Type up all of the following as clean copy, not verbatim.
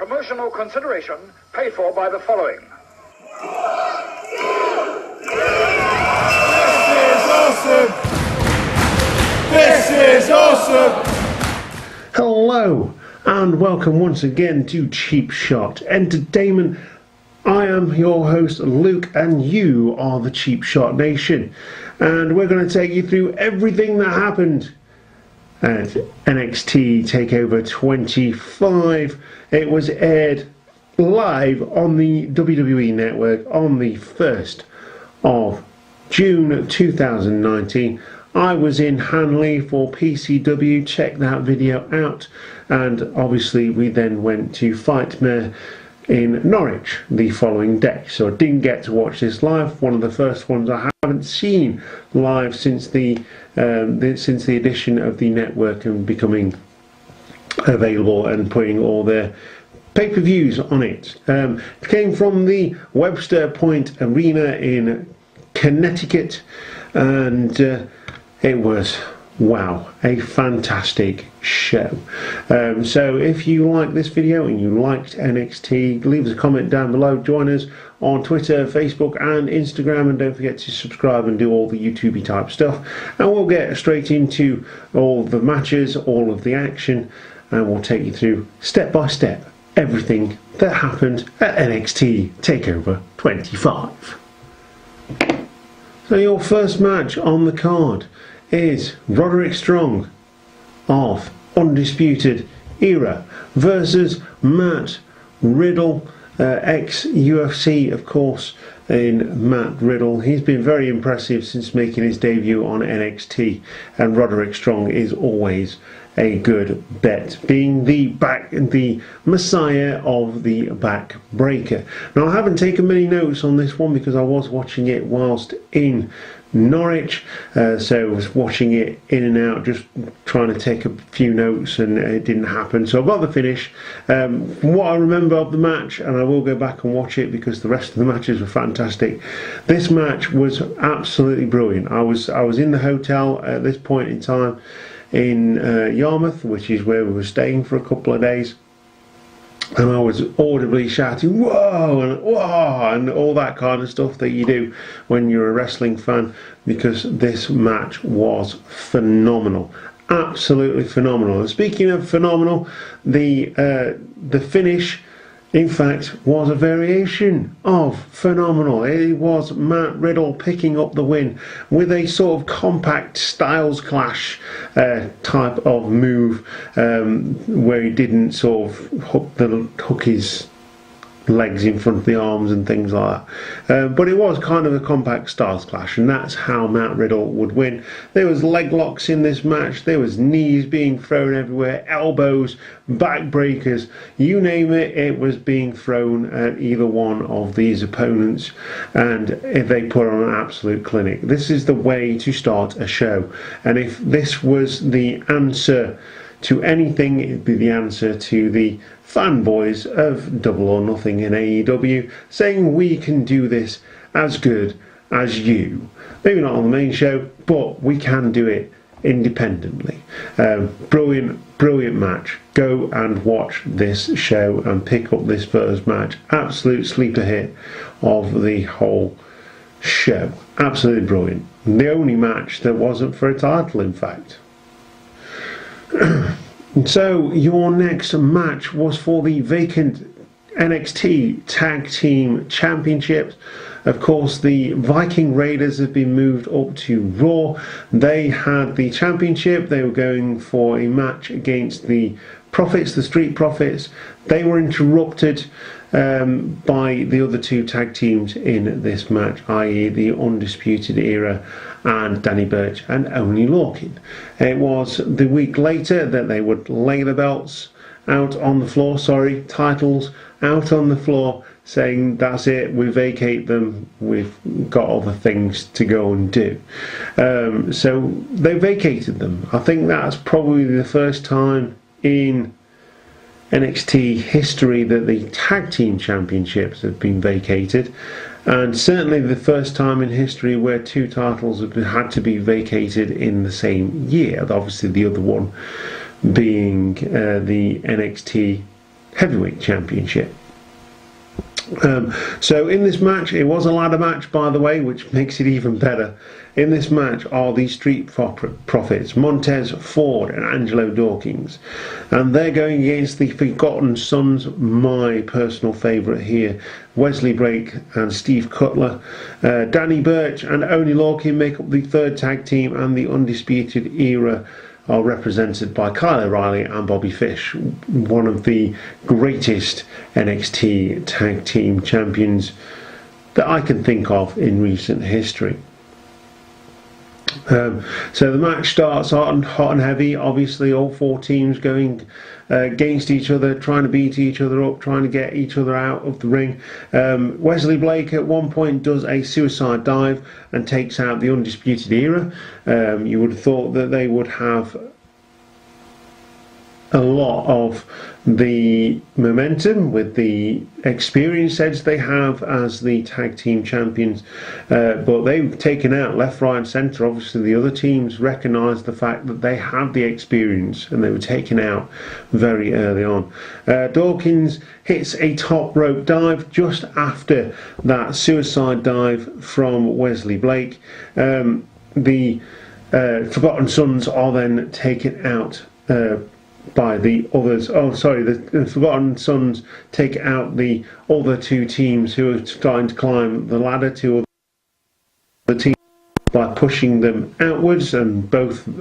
Promotional consideration paid for by the following. This is awesome! Hello and welcome once again to Cheap Shot Entertainment. I am your host Luke and you are the Cheap Shot Nation, and we're going to take you through everything that happened at NXT TakeOver 25. It was aired live on the WWE Network on the 1st of June 2019. I was in Hanley for PCW, check that video out, and obviously we then went to Fightmare in Norwich the following day. So I didn't get to watch this live, one of the first ones I haven't seen live since the addition of the network and becoming available and putting all their pay-per-views on it. It came from the Webster Point Arena in Connecticut, and it was, wow, a fantastic show. So if you like this video and you liked NXT, leave us a comment down below. Join us on Twitter, Facebook and Instagram, and don't forget to subscribe and do all the YouTubey type stuff, and we'll get straight into all the matches, all of the action, and we'll take you through step by step everything that happened at NXT TakeOver 25. So your first match on the card is Roderick Strong of Undisputed Era versus Matt Riddle, ex-UFC of course. In Matt Riddle, he's been very impressive since making his debut on NXT, and Roderick Strong is always a good bet, being the messiah of the backbreaker. Now I haven't taken many notes on this one because I was watching it whilst in Norwich, so I was watching it in and out, just trying to take a few notes, and it didn't happen. So I've got the finish. From what I remember of the match, and I will go back and watch it because the rest of the matches were fantastic, this match was absolutely brilliant. I was in the hotel at this point in time in Yarmouth, which is where we were staying for a couple of days, and I was audibly shouting "whoa" and "whoa" and all that kind of stuff that you do when you're a wrestling fan, because this match was phenomenal, absolutely phenomenal. And speaking of phenomenal, the finish in fact was a variation of phenomenal. It was Matt Riddle picking up the win with a sort of compact Styles Clash type of move, where he didn't sort of hook his legs in front of the arms and things like that, but it was kind of a compact Styles Clash, and that's how Matt Riddle would win. There was leg locks in this match, there was knees being thrown everywhere, elbows, backbreakers, you name it, it was being thrown at either one of these opponents, and they put on an absolute clinic. This is the way to start a show, and if this was the answer to anything, it'd be the answer to the fanboys of Double or Nothing in AEW, saying we can do this as good as you. Maybe not on the main show, but we can do it independently. Brilliant match. Go and watch this show and pick up this first match. Absolute sleeper hit of the whole show. Absolutely brilliant. The only match that wasn't for a title, in fact. So your next match was for the vacant NXT Tag Team Championships. Of course, the Viking Raiders have been moved up to Raw. They had the championship. They were going for a match against the Profits, the Street Profits. They were interrupted by the other two tag teams in this match, i.e. the Undisputed Era and Danny Burch and Oney Lorcan. It was the week later that they would lay the belts out on the floor, titles out on the floor, saying that's it, we vacate them, we've got other things to go and do. So they vacated them. I think that's probably the first time in NXT history that the Tag Team Championships have been vacated, and certainly the first time in history where two titles have had to be vacated in the same year. Obviously the other one being the NXT Heavyweight Championship. So in this match, it was a ladder match, by the way, which makes it even better. In this match are the Street Profits, Montez Ford and Angelo Dawkins, and they're going against the Forgotten Sons, my personal favourite here, Wesley Blake and Steve Cutler. Danny Burch and Oney Lorcan make up the third tag team, and the Undisputed Era are represented by Kyle O'Reilly and Bobby Fish, one of the greatest NXT tag team champions that I can think of in recent history. So the match starts hot and heavy. Obviously all four teams going against each other, trying to beat each other up, trying to get each other out of the ring. Wesley Blake at one point does a suicide dive and takes out the Undisputed Era. You would have thought that they would have a lot of the momentum with the experience edge they have as the tag team champions, but they've taken out left, right and centre. Obviously the other teams recognised the fact that they had the experience and they were taken out very early on. Dawkins hits a top rope dive just after that suicide dive from Wesley Blake. The Forgotten Sons are then taken out by the others. The Forgotten Sons take out the other two teams who are starting to climb the ladder to the team by pushing them outwards, and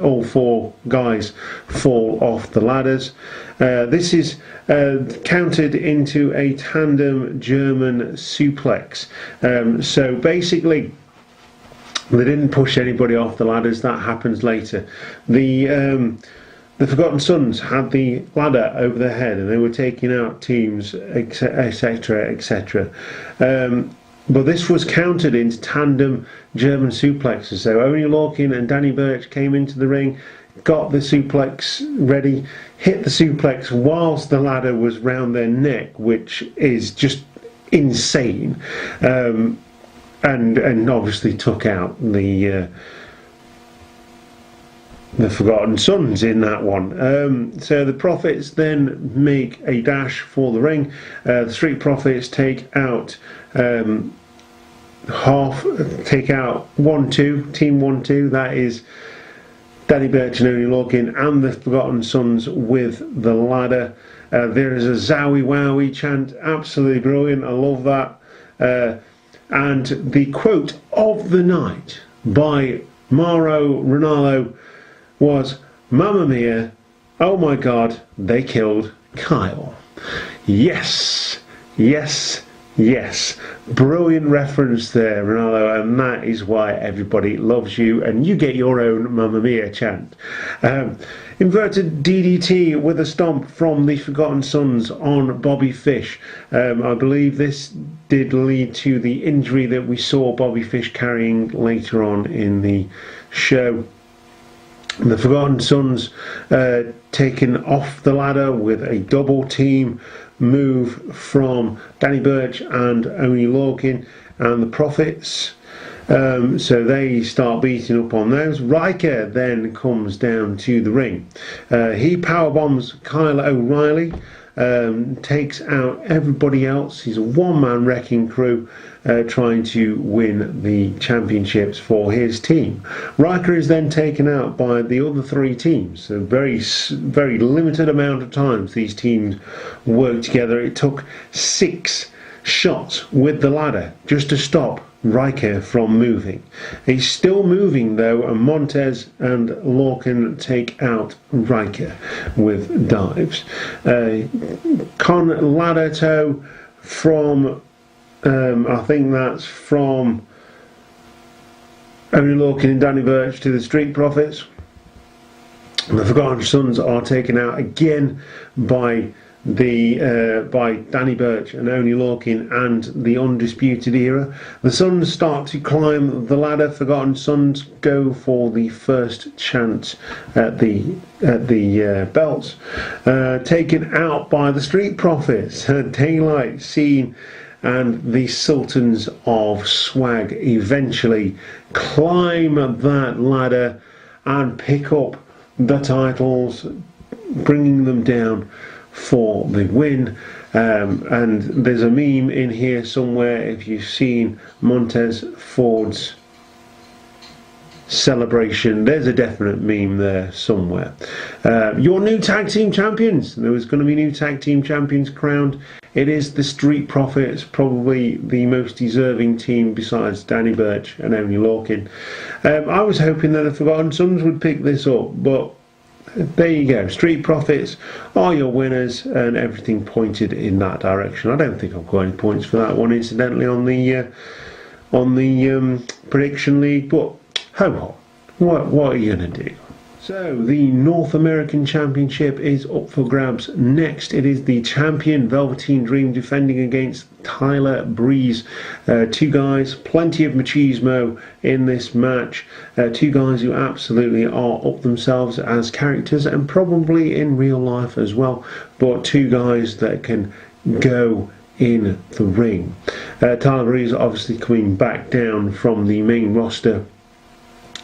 all four guys fall off the ladders. This is counted into a tandem German suplex. So basically they didn't push anybody off the ladders. That happens later. The Forgotten Sons had the ladder over their head and they were taking out teams, etc., etc. But this was counted into tandem German suplexes. So Oney Lorcan and Danny Burch came into the ring, got the suplex ready, hit the suplex whilst the ladder was round their neck, which is just insane. And obviously took out the Forgotten Sons in that one. So the Profits then make a dash for the ring. The Street Profits take out team 1-2. That is Danny Burch and Oney Lorcan and the Forgotten Sons with the ladder. There is a Zowie Wowie chant, absolutely brilliant. I love that. And the quote of the night by Mauro Ranallo was, "Mamma mia, oh my God, they killed Kyle." Yes, yes, yes. Brilliant reference there, Ronaldo, and that is why everybody loves you, and you get your own Mamma Mia chant. Inverted DDT with a stomp from the Forgotten Sons on Bobby Fish. I believe this did lead to the injury that we saw Bobby Fish carrying later on in the show. The Forgotten Sons taken off the ladder with a double team move from Danny Burch and Oney Lorcan and the Profits. So they start beating up on those. Riker then comes down to the ring. He powerbombs Kyle O'Reilly, takes out everybody else. He's a one-man wrecking crew trying to win the championships for his team. Riker is then taken out by the other three teams. So very limited amount of times these teams worked together. It took 6 shots with the ladder just to stop Riker from moving. He's still moving though, and Montez and Lorcan take out Riker with dives. Con ladder toe from I think that's from Oney Lorcan and Danny Burch to the Street Profits. The Forgotten Sons are taken out again by Danny Burch and Oney Lorcan and the Undisputed Era. The Sons start to climb the ladder. Forgotten Sons go for the first chance at the belts. Taken out by the Street Profits. Daylight Scene and the Sultans of Swag eventually climb that ladder and pick up the titles, bringing them down for the win. And there's a meme in here somewhere, if you've seen Montez Ford's celebration, there's a definite meme there somewhere. Your new tag team champions. There was going to be new tag team champions crowned. It is the Street Profits, probably the most deserving team besides Danny Burch and Oney Lorcan. I was hoping that the Forgotten Sons would pick this up, but there you go. Street Profits are your winners, and everything pointed in that direction. I don't think I've got any points for that one, incidentally, on the prediction league, but ho, what are you going to do? So the North American Championship is up for grabs next. It is the champion Velveteen Dream defending against Tyler Breeze. Two guys, plenty of machismo in this match. Two guys who absolutely are up themselves as characters and probably in real life as well. But two guys that can go in the ring. Tyler Breeze obviously coming back down from the main roster,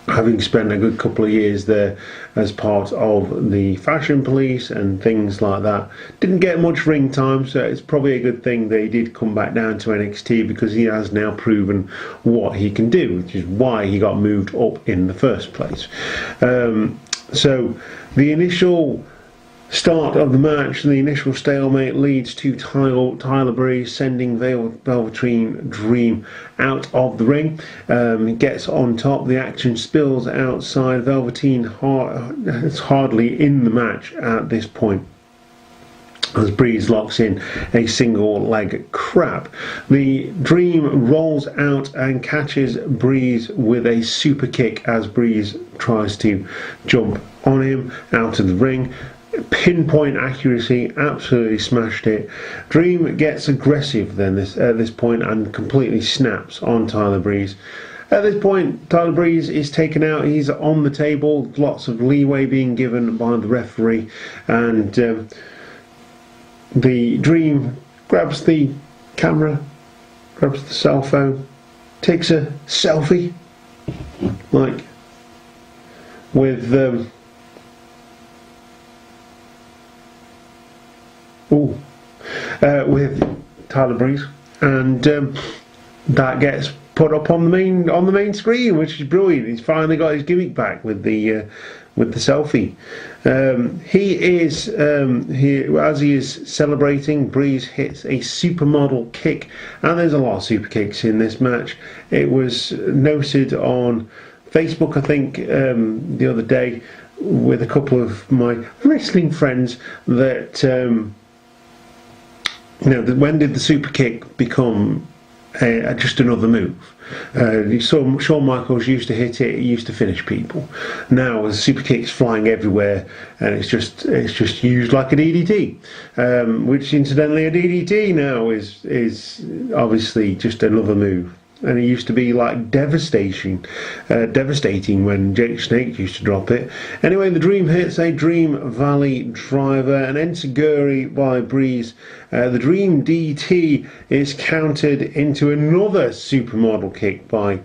having spent a good couple of years there as part of the Fashion Police and things like that. Didn't get much ring time, so it's probably a good thing they did come back down to NXT, because he has now proven what he can do, which is why he got moved up in the first place. So the initial start of the match, the initial stalemate, leads to Tyler Breeze sending Velveteen Dream out of the ring. He gets on top, the action spills outside. Velveteen is hardly in the match at this point, as Breeze locks in a single leg crab. The Dream rolls out and catches Breeze with a super kick as Breeze tries to jump on him out of the ring. Pinpoint accuracy, absolutely smashed it. Dream gets aggressive then at this point and completely snaps on Tyler Breeze. At this point, Tyler Breeze is taken out. He's on the table, lots of leeway being given by the referee, and the Dream grabs the camera, grabs the cell phone, takes a selfie, like with with Tyler Breeze, and that gets put up on the main screen, which is brilliant. He's finally got his gimmick back with the selfie. As he is celebrating, Breeze hits a supermodel kick, and there's a lot of super kicks in this match. It was noted on Facebook, I think, the other day, with a couple of my wrestling friends, that when did the super kick become just another move? Shawn Michaels used to hit it used to finish people. Now the super kick's flying everywhere, and it's just used like a DDT, which incidentally a DDT now is obviously just another move. And it used to be like devastating when Jake Snake used to drop it. Anyway, the Dream hits a Dream Valley driver, and enziguri by Breeze. The Dream DT is countered into another supermodel kick by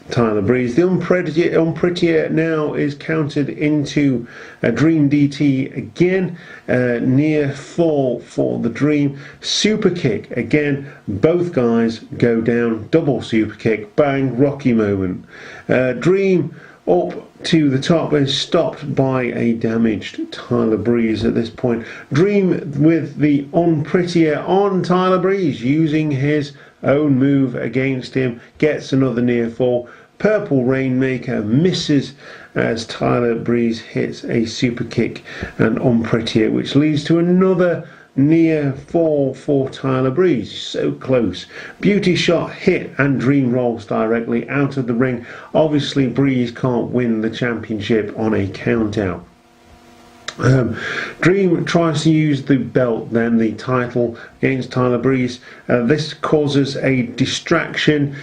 Tyler Breeze. The Unprettier now is countered into a Dream DT again. Near fall for the Dream. Super kick again. Both guys go down. Double super kick. Bang. Rocky moment. Dream up to the top is stopped by a damaged Tyler Breeze at this point. Dream with the Unprettier on Tyler Breeze, using his own move against him, gets another near fall. Purple Rainmaker misses as Tyler Breeze hits a super kick and Unprettier, which leads to another near fall for Tyler Breeze. So close. Beauty shot hit, and Dream rolls directly out of the ring. Obviously Breeze can't win the championship on a count out. Dream tries to use the belt, then the title, against Tyler Breeze. This causes a distraction.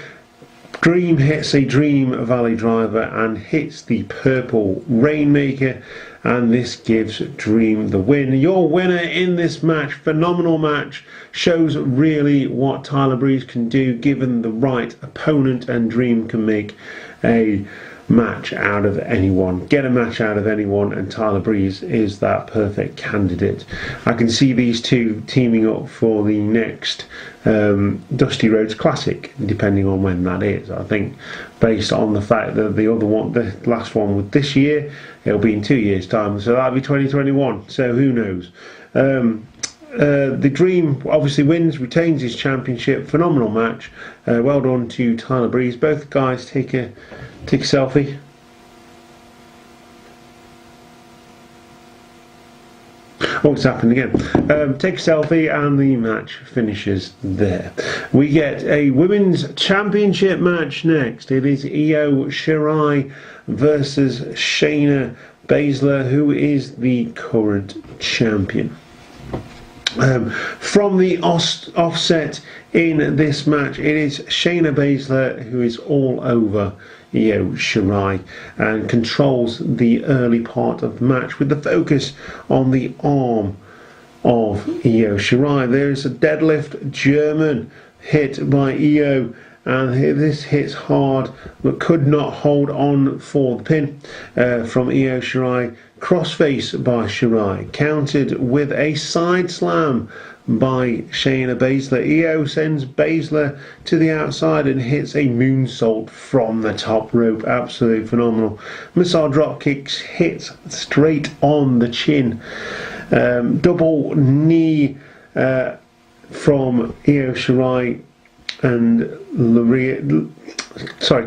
Dream hits a Dream Valley driver and hits the Purple Rainmaker, and this gives Dream the win. Your winner in this match, phenomenal match, shows really what Tyler Breeze can do given the right opponent, and Dream can make a match out of anyone. Get a match out of anyone, and Tyler Breeze is that perfect candidate. I can see these two teaming up for the next Dusty Rhodes Classic, depending on when that is. I think based on the fact that the last one was this year, it'll be in 2 years' time, so that'll be 2021. So who knows? The Dream obviously wins, retains his championship. Phenomenal match. Well done to Tyler Breeze. Both guys take a selfie. Oh, it's happened again. Take a selfie, and the match finishes there. We get a women's championship match next. It is Io Shirai versus Shayna Baszler, who is the current champion. From the offset in this match, it is Shayna Baszler who is all over Io Shirai and controls the early part of the match with the focus on the arm of Io Shirai. There is a deadlift German hit by Io, and this hits hard but could not hold on for the pin from Io Shirai. Crossface by Shirai, countered with a side slam by Shayna Baszler. Io sends Baszler to the outside and hits a moonsault from the top rope. Absolutely phenomenal. Missile drop kicks hit straight on the chin. Double knee from Io Shirai, and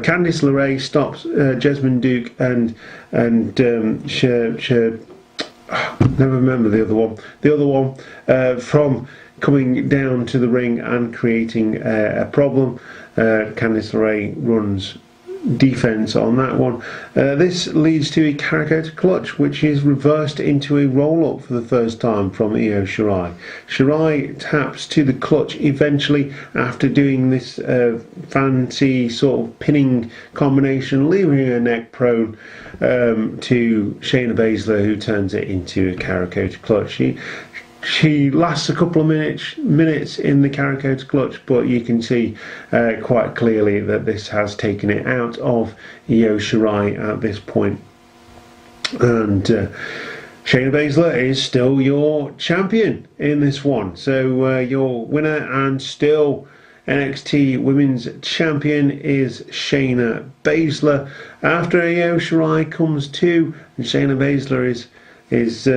Candice LeRae stops Jessamine Duke and never remember the other one from coming down to the ring and creating a problem. Candice LeRae runs defense on that one. This leads to a Karakote clutch, which is reversed into a roll-up for the first time from Io Shirai. Shirai taps to the clutch eventually after doing this fancy sort of pinning combination, leaving her neck prone to Shayna Baszler, who turns it into a Karakote clutch. She lasts a couple of minutes in the Karakote clutch, but you can see quite clearly that this has taken it out of Io Shirai at this point. And Shayna Baszler is still your champion in this one. So your winner and still NXT Women's Champion is Shayna Baszler. After Io Shirai comes to, and Shayna Baszler is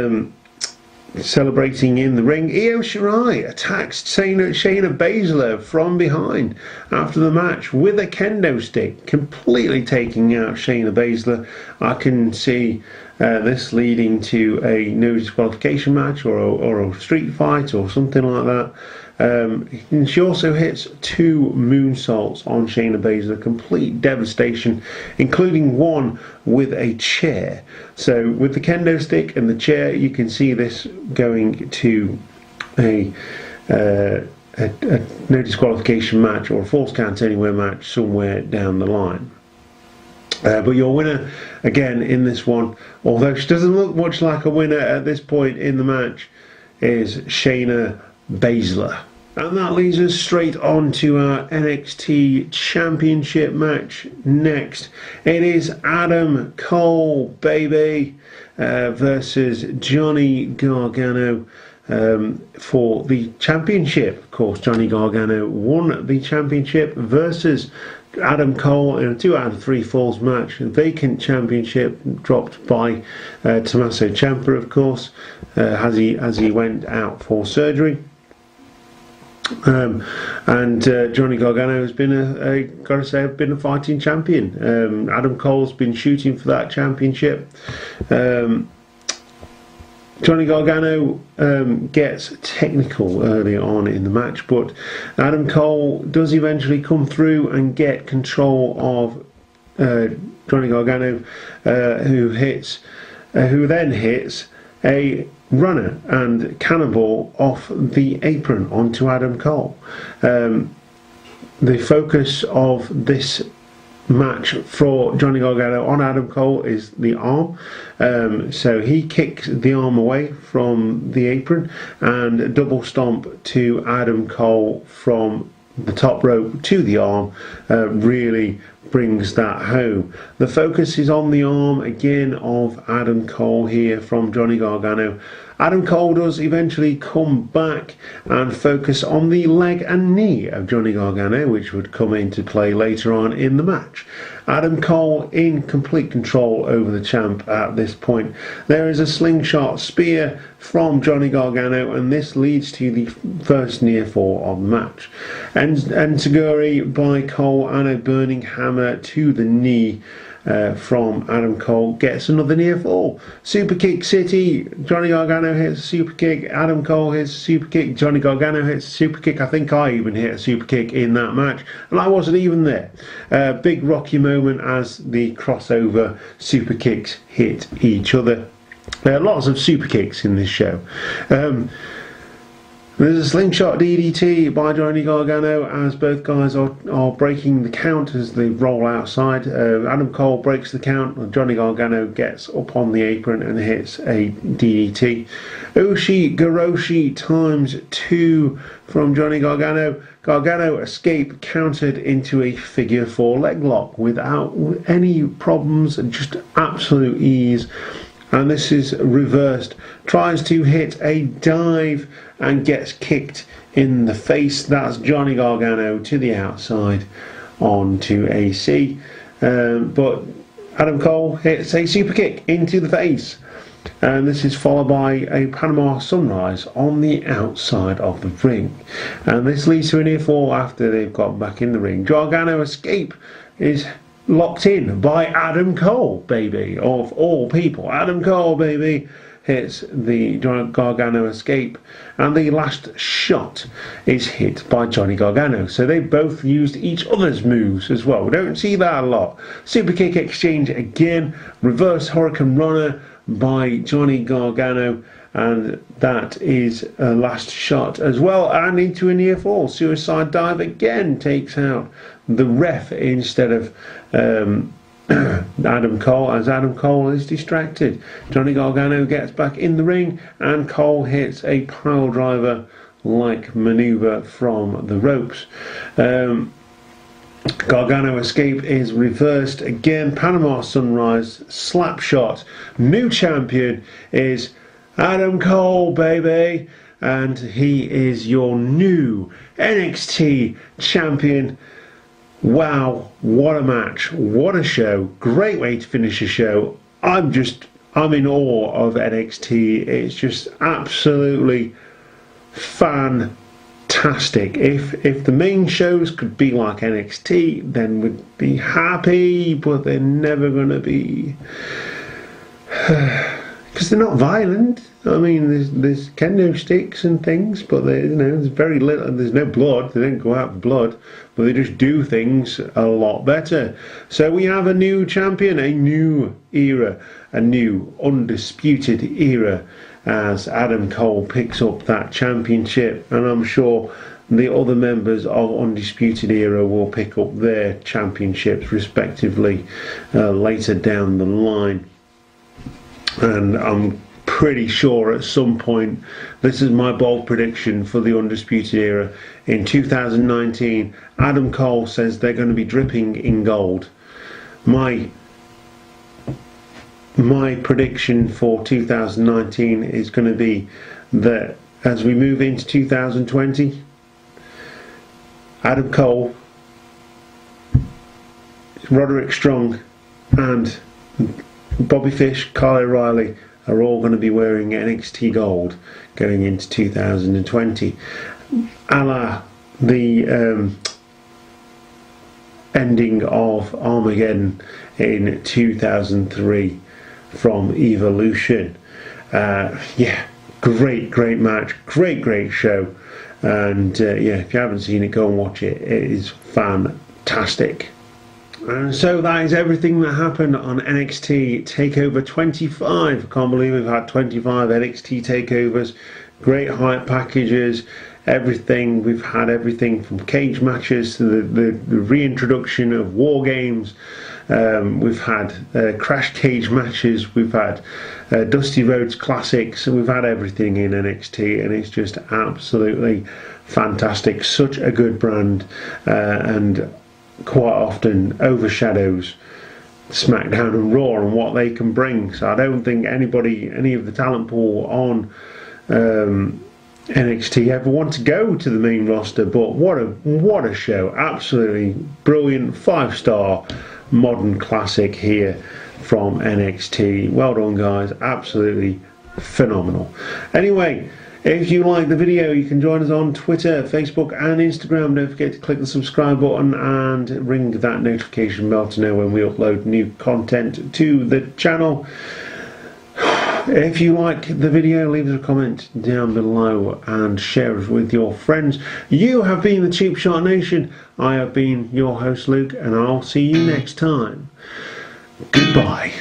celebrating in the ring, Io Shirai attacks Shayna Baszler from behind after the match with a kendo stick, completely taking out Shayna Baszler. I can see this leading to a no disqualification match or a street fight or something like that. And she also hits two moonsaults on Shayna Baszler, complete devastation, including one with a chair. So with the kendo stick and the chair, you can see this going to a no disqualification match or a false count anywhere match somewhere down the line. But your winner again in this one, although she doesn't look much like a winner at this point in the match, is Shayna Baszler. And that leads us straight on to our NXT Championship match next. It is Adam Cole, baby, versus Johnny Gargano for the championship. Of course, Johnny Gargano won the championship versus Adam Cole in a 2 out of 3 falls match. A vacant championship dropped by Tommaso Ciampa, of course, as he went out for surgery. And Johnny Gargano has been a fighting champion. Adam Cole's been shooting for that championship. Johnny Gargano gets technical early on in the match, but Adam Cole does eventually come through and get control of Johnny Gargano, who then hits a runner and cannonball off the apron onto Adam Cole. The focus of this match for Johnny Gargano on Adam Cole is the arm. So he kicks the arm away from the apron and double stomp to Adam Cole from the top rope to the arm really brings that home. The focus is on the arm again of Adam Cole here from Johnny Gargano. Adam Cole does eventually come back and focus on the leg and knee of Johnny Gargano, which would come into play later on in the match. Adam Cole in complete control over the champ at this point. There is a slingshot spear from Johnny Gargano, and this leads to the first near fall of the match. And Enzuigiri by Cole and a burning hammer to the knee from Adam Cole gets another near fall. Super kick city. Johnny Gargano hits a super kick. Adam Cole hits a super kick. Johnny Gargano hits a super kick. I think I even hit a super kick in that match, and I wasn't even there. Big rocky moment as the crossover super kicks hit each other. There are lots of super kicks in this show. There's a slingshot DDT by Johnny Gargano as both guys are breaking the count as they roll outside. Adam Cole breaks the count and Johnny Gargano gets up on the apron and hits a DDT. Ushi-Goroshi times 2 from Johnny Gargano. Gargano escape countered into a figure 4 leg lock without any problems, just absolute ease. And this is reversed. Tries to hit a dive and gets kicked in the face. That's Johnny Gargano to the outside onto AC. But Adam Cole hits a super kick into the face. And this is followed by a Panama Sunrise on the outside of the ring. And this leads to a near fall after they've got back in the ring. Gargano escape is locked in by Adam Cole, baby, of all people. Adam Cole, baby, hits the Gargano escape, and the last shot is hit by Johnny Gargano. So they both used each other's moves as well. We don't see that a lot. Super kick exchange again, reverse Hurricane Runner by Johnny Gargano, and that is a last shot as well, and into a near fall. Suicide dive again takes out the ref instead of Adam Cole, as Adam Cole is distracted. Johnny Gargano gets back in the ring and Cole hits a pile driver like maneuver from the ropes. Gargano escape is reversed again. Panama Sunrise slap shot. New champion is Adam Cole, baby, and he is your new NXT champion. Wow, what a match, what a show, great way to finish a show. I'm in awe of NXT. It's just absolutely fantastic. If the main shows could be like NXT, then we'd be happy, but they're never going to be, because they're not violent. I mean, there's kendo sticks and things, but there's very little. There's no blood. They don't go out with blood, but they just do things a lot better. So we have a new champion, a new era, a new undisputed era, as Adam Cole picks up that championship, and I'm sure the other members of Undisputed Era will pick up their championships respectively later down the line. And I'm pretty sure at some point, this is my bold prediction for the Undisputed Era, in 2019, Adam Cole says they're going to be dripping in gold. My prediction for 2019 is going to be that as we move into 2020, Adam Cole, Roderick Strong and Bobby Fish, Kyle O'Reilly are all going to be wearing NXT gold going into 2020, a la the ending of Armageddon in 2003 from Evolution. Yeah, great match, great show, and yeah, if you haven't seen it, go and watch it. It is fantastic. And so that is everything that happened on NXT TakeOver 25. I can't believe we've had 25 NXT TakeOvers. Great hype packages. everything. We've had everything from cage matches to the reintroduction of war games. We've had crash cage matches. We've had Dusty Rhodes Classics. We've had everything in NXT, and it's just absolutely fantastic. Such a good brand, and quite often overshadows SmackDown and Raw and what they can bring. So I don't think any of the talent pool on NXT ever want to go to the main roster. But what a show! Absolutely brilliant, 5-star modern classic here from NXT. Well done, guys. Absolutely phenomenal. Anyway, if you like the video, you can join us on Twitter, Facebook and Instagram. Don't forget to click the subscribe button and ring that notification bell to know when we upload new content to the channel. If you like the video, leave us a comment down below and share it with your friends. You have been the Cheap Shot Nation. I have been your host, Luke, and I'll see you next time. Goodbye.